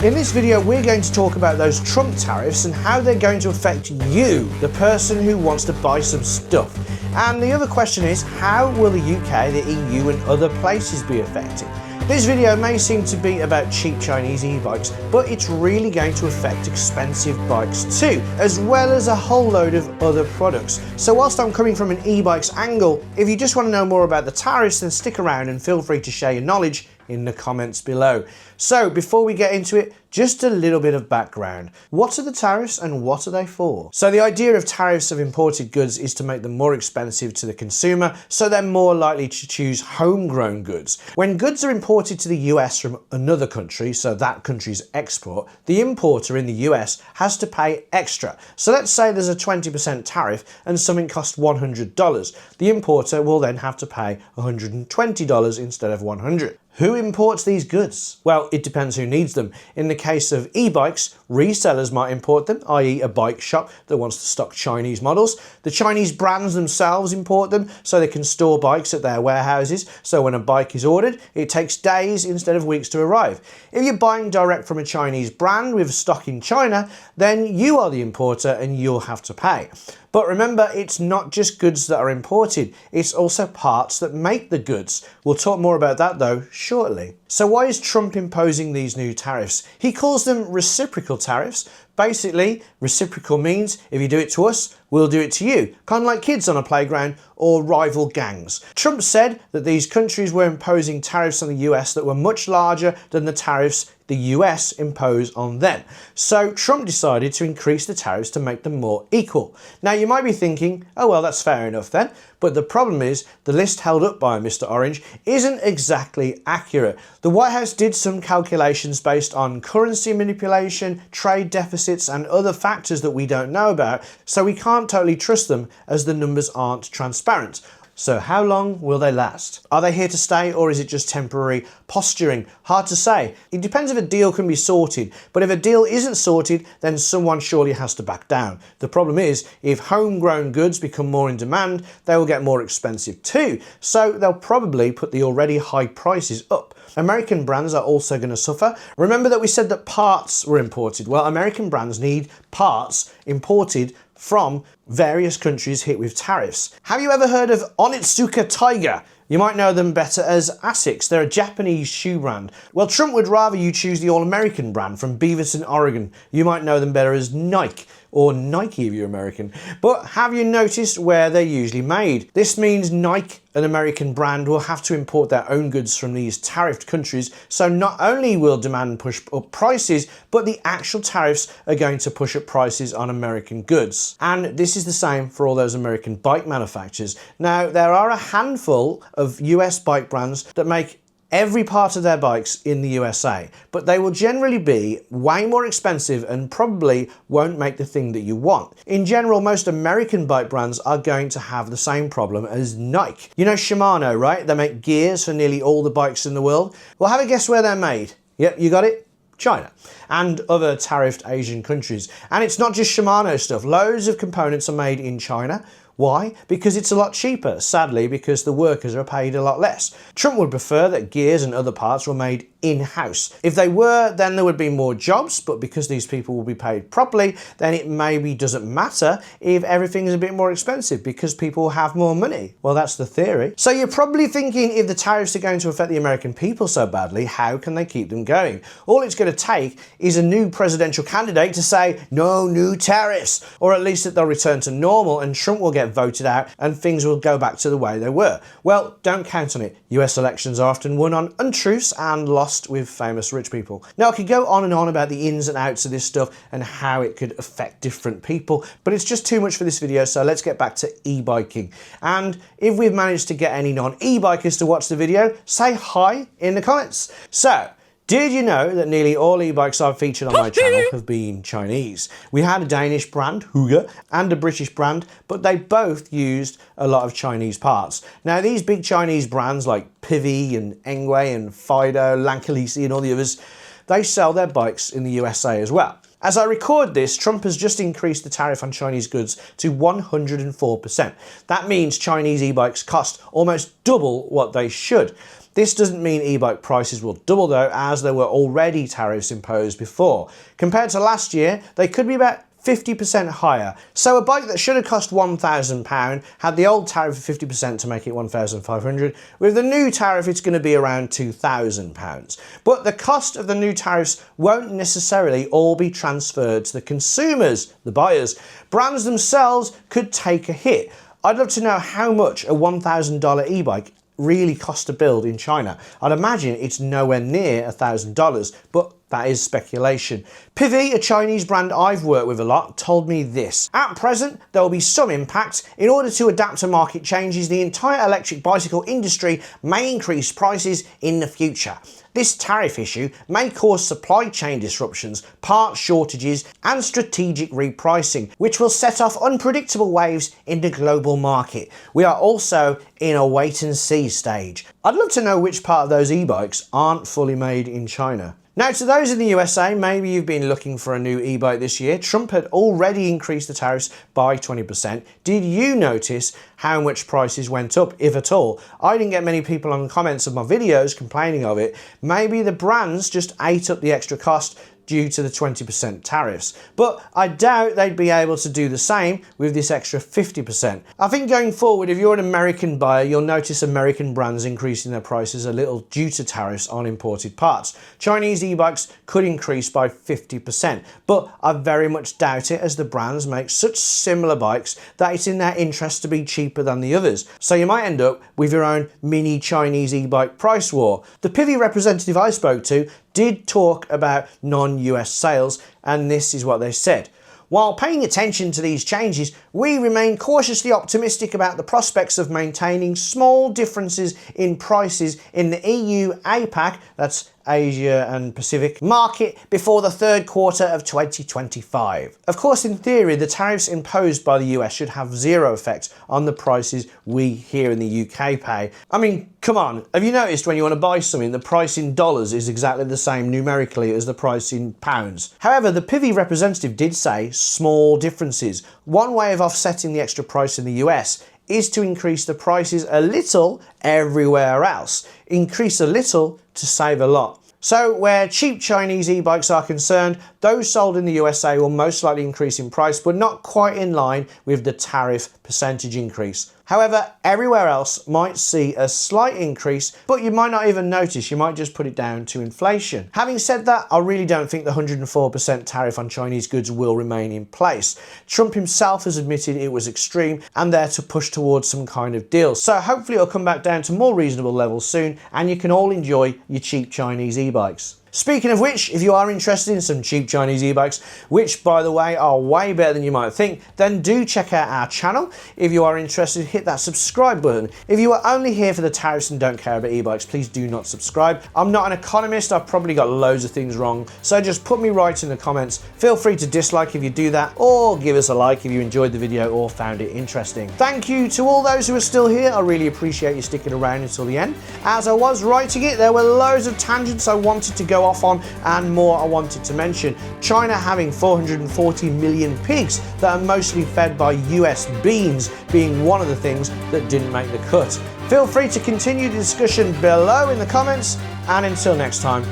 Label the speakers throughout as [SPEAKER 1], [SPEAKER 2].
[SPEAKER 1] In this video, we're going to talk about those Trump tariffs and how they're going to affect you, the person who wants to buy some stuff. And the other question is, how will the UK, the EU and other places be affected? This video may seem to be about cheap Chinese e-bikes, but it's really going to affect expensive bikes too, as well as a whole load of other products. So whilst I'm coming from an e-bikes angle, if you just want to know more about the tariffs, then stick around and feel free to share your knowledge in the comments below. So before we get into it, just a little bit of background. What are the tariffs and what are they for? So the idea of tariffs of imported goods is to make them more expensive to the consumer, so they're more likely to choose homegrown goods. When goods are imported to the US from another country, so that country's export, the importer in the US has to pay extra. So let's say there's a 20% tariff and something costs $100. The importer will then have to pay $120 instead of $100. Who imports these goods? Well, it depends who needs them. In the case of e-bikes, resellers might import them, i.e. a bike shop that wants to stock Chinese models. The Chinese brands themselves import them so they can store bikes at their warehouses, so when a bike is ordered, it takes days instead of weeks to arrive. If you're buying direct from a Chinese brand with stock in China, then you are the importer and you'll have to pay. But remember, it's not just goods that are imported, it's also parts that make the goods. We'll talk more about that though shortly. So why is Trump imposing these new tariffs? He calls them reciprocal tariffs. Basically, reciprocal means if you do it to us, we'll do it to you. Kind of like kids on a playground or rival gangs. Trump said that these countries were imposing tariffs on the US that were much larger than the tariffs the US imposed on them. So Trump decided to increase the tariffs to make them more equal. Now you might be thinking, oh well, that's fair enough then. But the problem is the list held up by Mr. Orange isn't exactly accurate. The White House did some calculations based on currency manipulation, trade deficits and other factors that we don't know about, so we can't totally trust them as the numbers aren't transparent. So how long will they last? Are they here to stay or is it just temporary posturing? Hard to say. It depends if a deal can be sorted, but if a deal isn't sorted, then someone surely has to back down. The problem is, if homegrown goods become more in demand, they will get more expensive too, so they'll probably put the already high prices up. American brands are also going to suffer. Remember that we said that parts were imported. Well, American brands need parts imported from various countries hit with tariffs. Have you ever heard of Onitsuka Tiger? You might know them better as Asics. They're a Japanese shoe brand. Well, Trump would rather you choose the all-American brand from Beaverton, Oregon. You might know them better as Nike, or Nike if you're American. But have you noticed where they're usually made? This means Nike, an American brand, will have to import their own goods from these tariffed countries, so not only will demand push up prices, but the actual tariffs are going to push up prices on American goods. And this is the same for all those American bike manufacturers. Now, there are a handful of US bike brands that make every part of their bikes in the USA, but they will generally be way more expensive and probably won't make the thing that you want. In general, most American bike brands are going to have the same problem as Nike. You know Shimano, right? They make gears for nearly all the bikes in the world. Well, have a guess where they're made. Yep, you got it. China and other tariffed Asian countries. And it's not just Shimano stuff. Loads of components are made in China. Why? Because it's a lot cheaper, sadly, because the workers are paid a lot less. Trump would prefer that gears and other parts were made in-house. If they were, then there would be more jobs, but because these people will be paid properly, then it maybe doesn't matter if everything is a bit more expensive because people have more money. Well, that's the theory. So you're probably thinking, if the tariffs are going to affect the American people so badly, how can they keep them going? All it's going to take is a new presidential candidate to say, no new tariffs, or at least that they'll return to normal and Trump will get voted out and things will go back to the way they were. Well, don't count on it. US elections are often won on untruths and lost with famous rich people. Now, I could go on and on about the ins and outs of this stuff and how it could affect different people, but it's just too much for this video, so let's get back to e-biking. And if we've managed to get any non-e-bikers to watch the video, say hi in the comments. So, did you know that nearly all e-bikes I've featured on my channel have been Chinese? We had a Danish brand, Huga, and a British brand, but they both used a lot of Chinese parts. Now, these big Chinese brands like Pivi and Engwe and Fido, Lankalisi and all the others, they sell their bikes in the USA as well. As I record this, Trump has just increased the tariff on Chinese goods to 104%. That means Chinese e-bikes cost almost double what they should. This doesn't mean e-bike prices will double though, as there were already tariffs imposed before. Compared to last year, they could be about 50% higher. So a bike that should have cost £1,000 had the old tariff of 50% to make it £1,500. With the new tariff, it's going to be around £2,000. But the cost of the new tariffs won't necessarily all be transferred to the consumers, the buyers. Brands themselves could take a hit. I'd love to know how much a $1,000 e-bike really cost to build in China. I'd imagine it's nowhere near $1,000, but that is speculation. Pivi, a Chinese brand I've worked with a lot, told me this. At present, there will be some impact. In order to adapt to market changes, the entire electric bicycle industry may increase prices in the future. This tariff issue may cause supply chain disruptions, part shortages, and strategic repricing, which will set off unpredictable waves in the global market. We are also in a wait and see stage. I'd love to know which part of those e-bikes aren't fully made in China. Now, to those in the USA, maybe you've been looking for a new e-bike this year. Trump had already increased the tariffs by 20%. Did you notice how much prices went up, if at all? I didn't get many people on comments of my videos complaining of it. Maybe the brands just ate up the extra cost due to the 20% tariffs. But I doubt they'd be able to do the same with this extra 50%. I think going forward, if you're an American buyer, you'll notice American brands increasing their prices a little due to tariffs on imported parts. Chinese e-bikes could increase by 50%, but I very much doubt it, as the brands make such similar bikes that it's in their interest to be cheaper than the others. So you might end up with your own mini Chinese e-bike price war. The Pivi representative I spoke to did talk about non-US sales, and this is what they said. While paying attention to these changes, we remain cautiously optimistic about the prospects of maintaining small differences in prices in the EU APAC, that's Asia and Pacific, market before the third quarter of 2025. Of course, in theory, the tariffs imposed by the US should have zero effect on the prices we here in the UK pay. I mean, come on, have you noticed when you want to buy something, the price in dollars is exactly the same numerically as the price in pounds? However, the Pivi representative did say small differences. One way of offsetting the extra price in the US is to increase the prices a little everywhere else. Increase a little to save a lot. So where cheap Chinese e-bikes are concerned, those sold in the USA will most likely increase in price, but not quite in line with the tariff percentage increase. However, everywhere else might see a slight increase, but you might not even notice. You might just put it down to inflation. Having said that, I really don't think the 104% tariff on Chinese goods will remain in place. Trump himself has admitted it was extreme and there to push towards some kind of deal. So hopefully it'll come back down to more reasonable levels soon, and you can all enjoy your cheap Chinese e-bikes. Speaking of which, if you are interested in some cheap Chinese e-bikes, which by the way are way better than you might think, then do check out our channel. If you are interested, hit that subscribe button. If you are only here for the tariffs and don't care about e-bikes, please do not subscribe. I'm not an economist, I've probably got loads of things wrong, so just put me right in the comments. Feel free to dislike if you do that, or give us a like if you enjoyed the video or found it interesting. Thank you to all those who are still here. I really appreciate you sticking around until the end. As I was writing it, there were loads of tangents I wanted to go off on, and more I wanted to mention. China having 440 million pigs that are mostly fed by US beans being one of the things that didn't make the cut. Feel free to continue the discussion below in the comments, and until next time,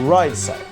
[SPEAKER 1] ride safe.